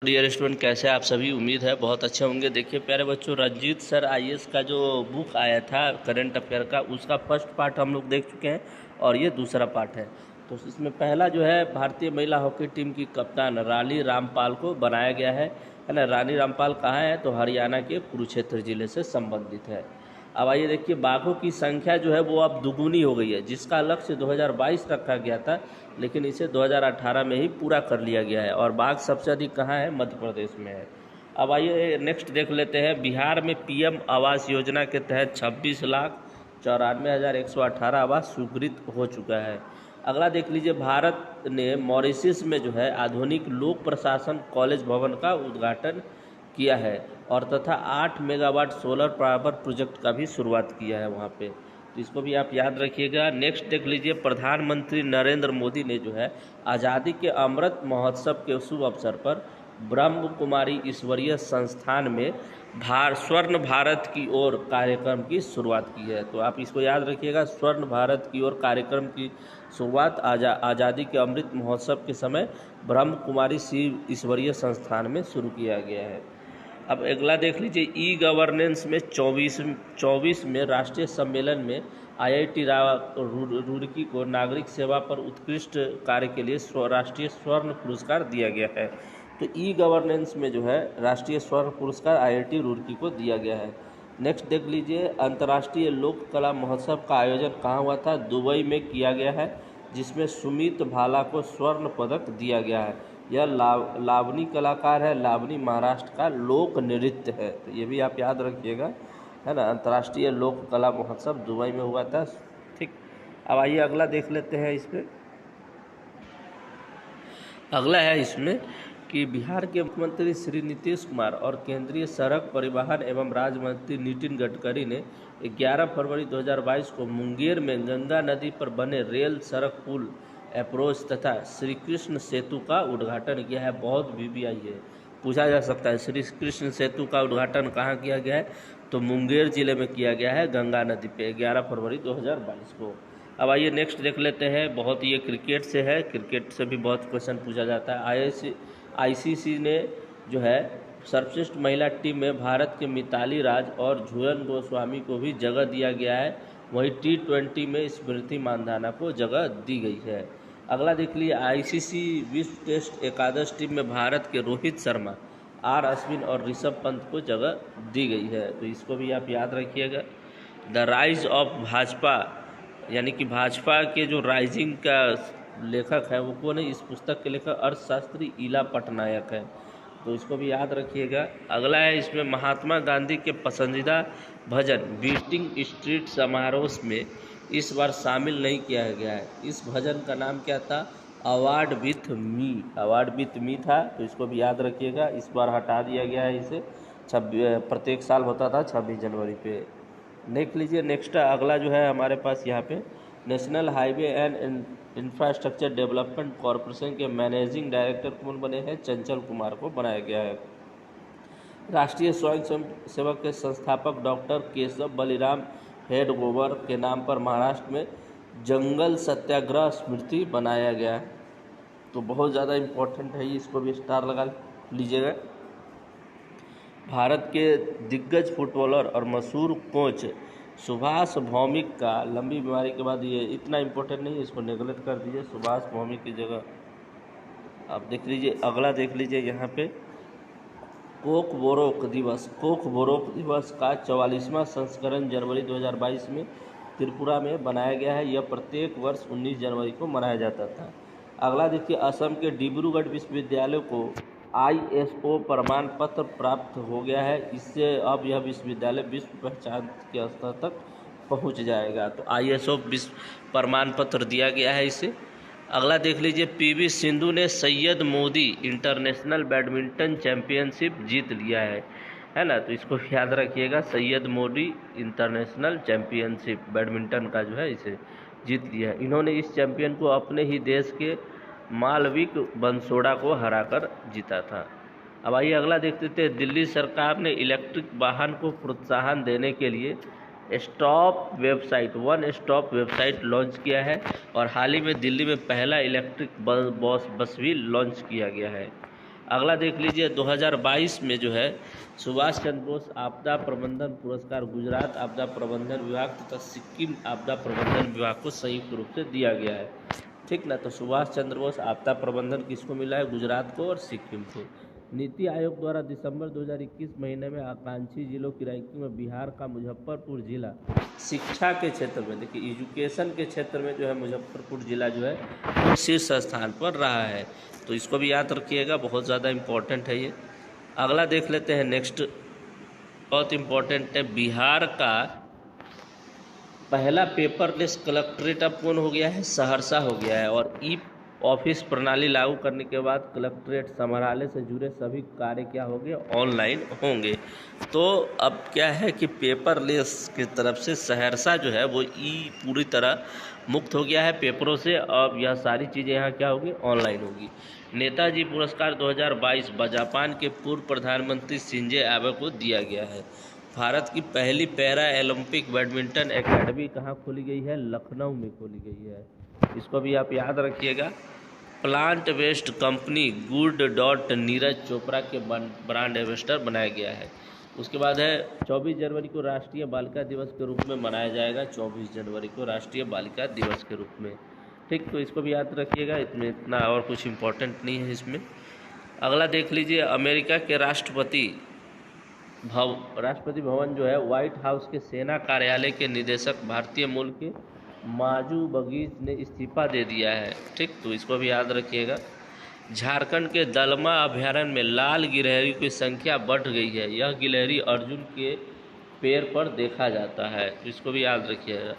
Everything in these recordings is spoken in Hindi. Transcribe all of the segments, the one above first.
डियर स्टूडेंट, कैसे आप सभी? उम्मीद है बहुत अच्छे होंगे। देखिए प्यारे बच्चों, रंजीत सर आईएएस का जो बुक आया था करंट अफेयर का, उसका फर्स्ट पार्ट हम लोग देख चुके हैं और ये दूसरा पार्ट है। तो इसमें पहला जो है भारतीय महिला हॉकी टीम की कप्तान रानी रामपाल को बनाया गया है ना। रानी रामपाल कहाँ है? तो हरियाणा के कुरुक्षेत्र जिले से संबंधित है। अब आइए देखिए, बाघों की संख्या जो है वो अब दुगुनी हो गई है, जिसका लक्ष्य 2022 रखा गया था, लेकिन इसे 2018 में ही पूरा कर लिया गया है। और बाघ सबसे अधिक कहाँ है? मध्य प्रदेश में है। अब आइए नेक्स्ट देख लेते हैं। बिहार में पीएम आवास योजना के तहत 26,94,118 आवास स्वीकृत हो चुका है। अगला देख लीजिए, भारत ने मॉरिशस में जो है आधुनिक लोक प्रशासन कॉलेज भवन का उद्घाटन किया है और तथा 8 मेगावाट सोलर पावर प्रोजेक्ट का भी शुरुआत किया है वहाँ पे। तो इसको भी आप याद रखिएगा। नेक्स्ट देख लीजिए, प्रधानमंत्री नरेंद्र मोदी ने जो है आज़ादी के अमृत महोत्सव के शुभ अवसर पर ब्रह्म कुमारी ईश्वरीय संस्थान में स्वर्ण भारत की ओर कार्यक्रम की शुरुआत की है। तो आप इसको याद रखिएगा, स्वर्ण भारत की ओर कार्यक्रम की शुरुआत आज़ादी के अमृत महोत्सव के समय ब्रह्म कुमारी शिव ईश्वरीय संस्थान में शुरू किया गया है। अब अगला देख लीजिए, ई गवर्नेंस में 24 में राष्ट्रीय सम्मेलन में आईआईटी रुड़की को नागरिक सेवा पर उत्कृष्ट कार्य के लिए राष्ट्रीय स्वर्ण पुरस्कार दिया गया है। तो ई गवर्नेंस में जो है राष्ट्रीय स्वर्ण पुरस्कार आईआईटी रुड़की को दिया गया है। नेक्स्ट देख लीजिए, अंतर्राष्ट्रीय लोक कला महोत्सव का आयोजन कहाँ हुआ था? दुबई में किया गया है, जिसमें सुमित भाला को स्वर्ण पदक दिया गया है। यह लावनी कलाकार है। लावनी महाराष्ट्र का लोक नृत्य है, तो ये भी आप याद रखिएगा, है ना। अंतर्राष्ट्रीय लोक कला महोत्सव दुबई में हुआ था। ठीक, अब आइए अगला देख लेते हैं। इसमें अगला है इसमें कि बिहार के मुख्यमंत्री श्री नीतीश कुमार और केंद्रीय सड़क परिवहन एवं राज्य मंत्री नितिन गडकरी ने 11 फरवरी 2022 को मुंगेर में गंगा नदी पर बने रेल सड़क पुल अप्रोच तथा श्री कृष्ण सेतु का उद्घाटन किया है। बहुत वीवीआई है, पूछा जा सकता है। श्री कृष्ण सेतु का उद्घाटन कहाँ किया गया है? तो मुंगेर जिले में किया गया है, गंगा नदी पे, 11 फरवरी 2022 को। अब आइए नेक्स्ट देख लेते हैं। बहुत ये क्रिकेट से है, क्रिकेट से भी बहुत क्वेश्चन पूछा जाता है। आईसीसी ने जो है सर्वश्रेष्ठ महिला टीम में भारत के मिताली राज और झूलन गोस्वामी को भी जगह दिया गया है। वहीं T20 में स्मृति मानधाना को जगह दी गई है। अगला देख लिए, आईसीसी विश्व टेस्ट एकादश टीम में भारत के रोहित शर्मा, आर अश्विन और ऋषभ पंत को जगह दी गई है। तो इसको भी आप याद रखिएगा। द राइज ऑफ भाजपा, यानी कि भाजपा के जो राइजिंग का लेखक है वो कौन है? इस पुस्तक के लेखक अर्थशास्त्री इला पटनायक है, तो इसको भी याद रखिएगा। अगला है इसमें, महात्मा गांधी के पसंदीदा भजन बीटिंग स्ट्रीट समारोह में इस बार शामिल नहीं किया गया है। इस भजन का नाम क्या था? Award with me, award with me था, तो इसको भी याद रखिएगा। इस बार हटा दिया गया है इसे। प्रत्येक साल होता था 26 जनवरी पे। देख लीजिए नेक्स्ट अगला जो है हमारे पास यहाँ पे, national highway and infrastructure development corporation के मैनेजिंग डायरेक्टर कौन बने हैं? चंचल कुमार को बनाया गया है। राष्ट्रीय स्वयं सेवक के संस्थापक डॉक्टर केशव बलिराम हेडगोवर के नाम पर महाराष्ट्र में जंगल सत्याग्रह स्मृति बनाया गया है। तो बहुत ज़्यादा इम्पोर्टेंट है, इसको भी स्टार लगा लीजिएगा। भारत के दिग्गज फुटबॉलर और मशहूर कोच सुभाष भौमिक का लंबी बीमारी के बाद, ये इतना इम्पोर्टेंट नहीं है, इसको नेगलेक्ट कर दीजिए। सुभाष भौमिक की जगह आप देख लीजिए। अगला देख लीजिए यहाँ पे, कोकबोरोक दिवस का 44वां संस्करण जनवरी 2022 में त्रिपुरा में बनाया गया है। यह प्रत्येक वर्ष 19 जनवरी को मनाया जाता था। अगला देखिए, असम के डिब्रूगढ़ विश्वविद्यालय को ISO प्रमाण पत्र प्राप्त हो गया है। इससे अब यह विश्वविद्यालय विश्व पहचान के स्तर तक पहुंच जाएगा। तो ISO विश्व प्रमाण पत्र दिया गया है इसे। अगला देख लीजिए, PV सिंधु ने Syed Modi international badminton championship जीत लिया है ना। तो इसको याद रखिएगा, Syed Modi international championship badminton का जो है इसे जीत लिया है। इन्होंने इस चैंपियन को अपने ही देश के मालविक बंसोड़ा को हराकर जीता था। अब आइए अगला देखते थे, दिल्ली सरकार ने इलेक्ट्रिक वाहन को प्रोत्साहन देने के लिए वन स्टॉप वेबसाइट लॉन्च किया है और हाल ही में दिल्ली में पहला इलेक्ट्रिक बस भी लॉन्च किया गया है। अगला देख लीजिए 2022 में जो है सुभाष चंद्र बोस आपदा प्रबंधन पुरस्कार गुजरात आपदा प्रबंधन विभाग तथा सिक्किम आपदा प्रबंधन विभाग को संयुक्त रूप से दिया गया है। ठीक ना, तो सुभाष चंद्र बोस आपदा प्रबंधन किसको मिला है? गुजरात को और सिक्किम को। नीति आयोग द्वारा दिसंबर 2021 महीने में आकांक्षी जिलों की रैंकिंग में बिहार का मुजफ्फरपुर जिला शिक्षा के क्षेत्र में, देखिए एजुकेशन के क्षेत्र में जो है मुजफ्फरपुर जिला जो है वो शीर्ष स्थान पर रहा है। तो इसको भी याद रखिएगा, बहुत ज़्यादा इम्पोर्टेंट है ये। अगला देख लेते हैं नेक्स्ट, बहुत इम्पोर्टेंट है। बिहार का पहला पेपरलेस कलेक्ट्रेट अब कौन हो गया है? सहरसा हो गया है। और ई ऑफिस प्रणाली लागू करने के बाद कलेक्ट्रेट समाहरणालय से जुड़े सभी कार्य क्या होंगे? ऑनलाइन होंगे। तो अब क्या है कि पेपरलेस की तरफ से सहरसा जो है वो पूरी तरह मुक्त हो गया है पेपरों से। अब यह सारी चीज़ें यहाँ क्या होगी? ऑनलाइन होगी। नेताजी पुरस्कार 2022 जापान के पूर्व प्रधानमंत्री शिंजो आबे को दिया गया है। भारत की पहली पैरा ओलंपिक बैडमिंटन एकेडमी कहाँ खोली गई है? लखनऊ में खोली गई है। इसको भी आप याद रखिएगा। Plant based company good dot Neeraj Chopra के ब्रांड एम्बेसडर बनाया गया है। उसके बाद है 24 जनवरी को राष्ट्रीय बालिका दिवस के रूप में मनाया जाएगा। 24 जनवरी को राष्ट्रीय बालिका दिवस के रूप में। ठीक, तो इसको भी याद रखिएगा, इसमें इतना और कुछ इम्पोर्टेंट नहीं है इसमें। अगला देख लीजिए, अमेरिका के राष्ट्रपति भवन जो है व्हाइट हाउस के सेना कार्यालय के निदेशक भारतीय मूल के माजू बगीच ने इस्तीफा दे दिया है। ठीक, तो इसको भी याद रखिएगा। झारखंड के दलमा अभयारण्य में लाल गिलहरी की संख्या बढ़ गई है। यह गिलहरी अर्जुन के पेड़ पर देखा जाता है, तो इसको भी याद रखिएगा।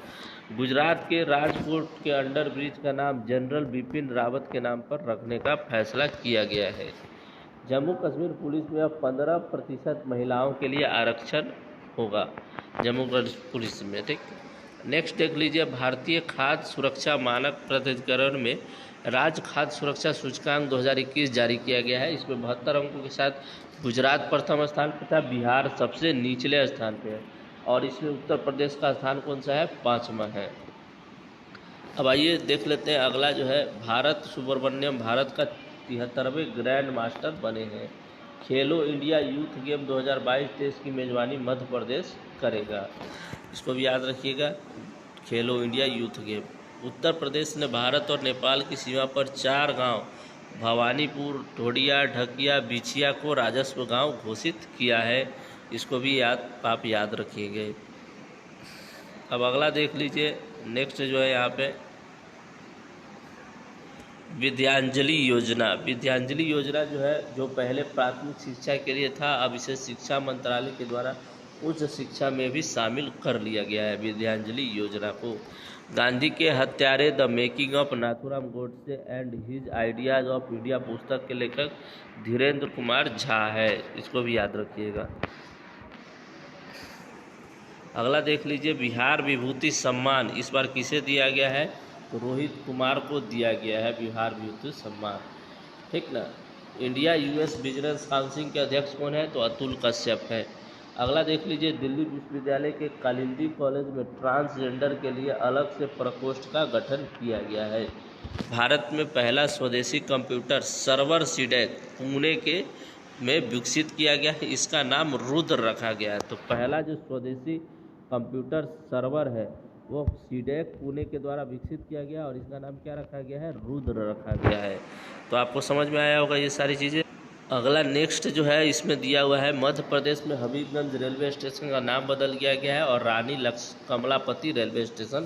गुजरात के राजकोट के अंडर ब्रिज का नाम जनरल बिपिन रावत के नाम पर रखने का फैसला किया गया है। जम्मू कश्मीर पुलिस में अब 15% महिलाओं के लिए आरक्षण होगा जम्मू कश्मीर पुलिस में। ठीक, नेक्स्ट देख लीजिए, भारतीय खाद्य सुरक्षा मानक प्राधिकरण में राज्य खाद्य सुरक्षा सूचकांक 2021 जारी किया गया है। इसमें 72 अंकों के साथ गुजरात प्रथम स्थान पर था, बिहार सबसे निचले स्थान पे है और इसमें उत्तर प्रदेश का स्थान कौन सा है? 5वां है। अब आइए देख लेते हैं अगला जो है, भारत सुब्रमण्यम भारत का 73वें ग्रैंड मास्टर बने हैं। खेलो इंडिया यूथ गेम 2022 टेस्ट की मेजबानी मध्य प्रदेश करेगा। इसको भी याद रखिएगा, खेलो India youth game. Uttar Pradesh ने भारत और नेपाल की सीमा पर 4 गांव भवानीपुर, ढोडिया, ढकिया, बिछिया को राजस्व गांव घोषित किया है। इसको भी आप याद रखिएगा। अब अगला देख लीजिए, नेक्स्ट जो है यहाँ पे विद्यांजलि योजना। विद्यांजलि योजना जो है, जो पहले प्राथमिक शिक्षा के लिए था, अब इसे शिक्षा मंत्रालय के द्वारा उच्च शिक्षा में भी शामिल कर लिया गया है विद्यांजलि योजना को। गांधी के हत्यारे the making of Nathuram Godse and his ideas of India पुस्तक के लेखक धीरेन्द्र कुमार झा है। इसको भी याद रखिएगा। अगला देख लीजिए, बिहार विभूति सम्मान इस बार किसे दिया गया है? तो रोहित कुमार को दिया गया है बिहार विभूति सम्मान। ठीक ना। इंडिया यूएस बिजनेस काउंसिल के अध्यक्ष कौन है? तो अतुल कश्यप है। अगला देख लीजिए, दिल्ली विश्वविद्यालय के कालिंदी कॉलेज में ट्रांसजेंडर के लिए अलग से प्रकोष्ठ का गठन किया गया है। भारत में पहला स्वदेशी कंप्यूटर सर्वर सीडेक पुणे के में विकसित किया गया है। इसका नाम रुद्र रखा गया है। तो पहला जो स्वदेशी कंप्यूटर सर्वर है वो सीडेक पुणे के द्वारा विकसित किया गया और इसका नाम क्या रखा गया है? रुद्र रखा गया है। तो आपको समझ में आया होगा ये सारी चीज़ें। अगला नेक्स्ट जो है, इसमें दिया हुआ है मध्य प्रदेश में हबीबगंज रेलवे स्टेशन का नाम बदल दिया गया है और रानी कमलापति रेलवे स्टेशन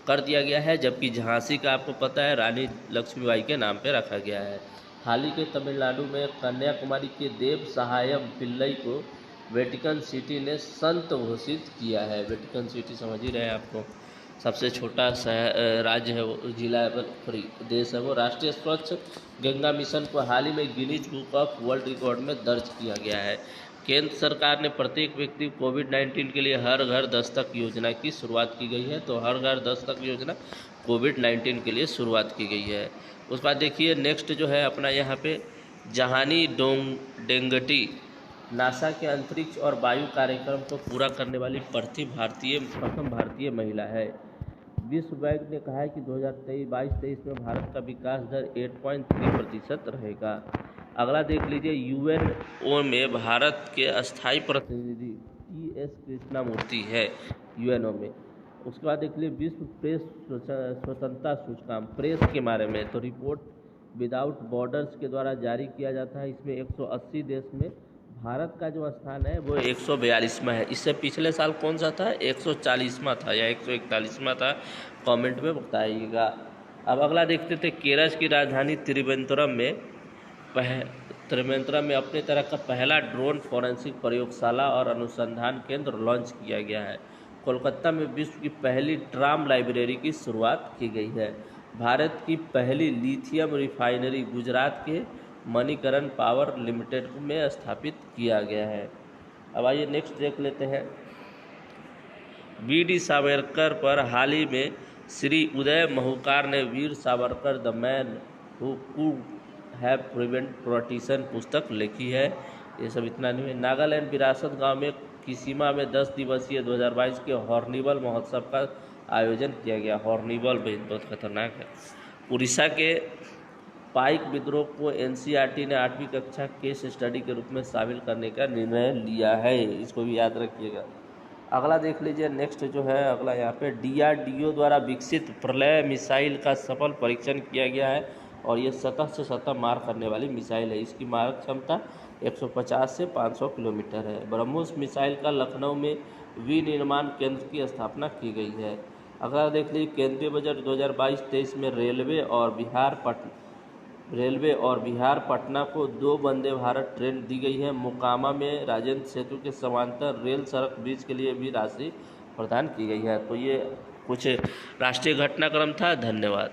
कर दिया गया है, जबकि झांसी का आपको पता है रानी लक्ष्मीबाई के नाम पे रखा गया है। हाल ही के तमिलनाडु में कन्याकुमारी के देव सहायम पिल्लई को वेटिकन सिटी ने संत घोषित किया है। वेटिकन सिटी समझ ही रहे हैं आपको, सबसे छोटा राज्य है वो, जिला है, सॉरी देश है वो। राष्ट्रीय स्वच्छ गंगा मिशन को हाल ही में Guinness book of world record में दर्ज किया गया है। केंद्र सरकार ने प्रत्येक व्यक्ति कोविड-19 के लिए हर घर दस्तक योजना की शुरुआत की गई है। तो हर घर दस्तक योजना कोविड-19 के लिए शुरुआत की गई है। उस बाद देखिए नेक्स्ट जो है अपना यहाँ पे जहानी डेंगटी नासा के अंतरिक्ष और वायु कार्यक्रम को पूरा करने वाली प्रथम भारतीय महिला है। विश्व बैंक ने कहा है कि 2022-23 में भारत का विकास दर 8.3% रहेगा। अगला देख लीजिए, यूएनओ में भारत के अस्थायी प्रतिनिधि ES कृष्णामूर्ति है यूएनओ में। उसके बाद देख लीजिए, विश्व प्रेस स्वतंत्रता सूचकांक प्रेस के बारे में, तो रिपोर्ट विदाउट बॉर्डर्स के द्वारा जारी किया जाता है। इसमें 180 देश में भारत का जो स्थान है वो 142वां है। इससे पिछले साल कौन सा था, 140वां था या 141वां था, कमेंट में बताइएगा। अब अगला देखते थे, केरल की राजधानी त्रिवेंद्रम में अपने तरह का पहला ड्रोन फॉरेंसिक प्रयोगशाला और अनुसंधान केंद्र लॉन्च किया गया है। कोलकाता में विश्व की पहली ट्राम लाइब्रेरी की शुरुआत की गई है। भारत की पहली लिथियम रिफाइनरी गुजरात के मणिकरण पावर लिमिटेड में स्थापित किया गया है। अब आइए नेक्स्ट देख लेते हैं। BD सावरकर पर हाल ही में श्री उदय महूकार ने Veer Savarkar the man who could have prevent partition पुस्तक लिखी है। ये सब इतना नहीं है। नागालैंड विरासत गांव में किसीमा में 10 दिवसीय 2022 के हॉर्निवल महोत्सव का आयोजन किया गया। हॉर्निवल बहुत खतरनाक है। उड़ीसा के पाइक विद्रोह को NCERT ने 8वीं कक्षा केस स्टडी के रूप में शामिल करने का निर्णय लिया है, इसको भी याद रखिएगा। अगला देख लीजिए, नेक्स्ट जो है अगला यहाँ पे DRDO द्वारा विकसित प्रलय मिसाइल का सफल परीक्षण किया गया है और ये सतह से सतह मार करने वाली मिसाइल है। इसकी मारक क्षमता 150 से 500 किलोमीटर है। ब्रह्मोस मिसाइल का लखनऊ में विनिर्माण केंद्र की स्थापना की गई है। अगला देख लीजिए, केंद्रीय बजट 2022-23 में रेलवे और बिहार पटना को 2 वंदे भारत ट्रेन दी गई है। मोकामा में राजेंद्र सेतु के समांतर रेल सड़क ब्रिज के लिए भी राशि प्रदान की गई है। तो ये कुछ राष्ट्रीय घटनाक्रम था। धन्यवाद।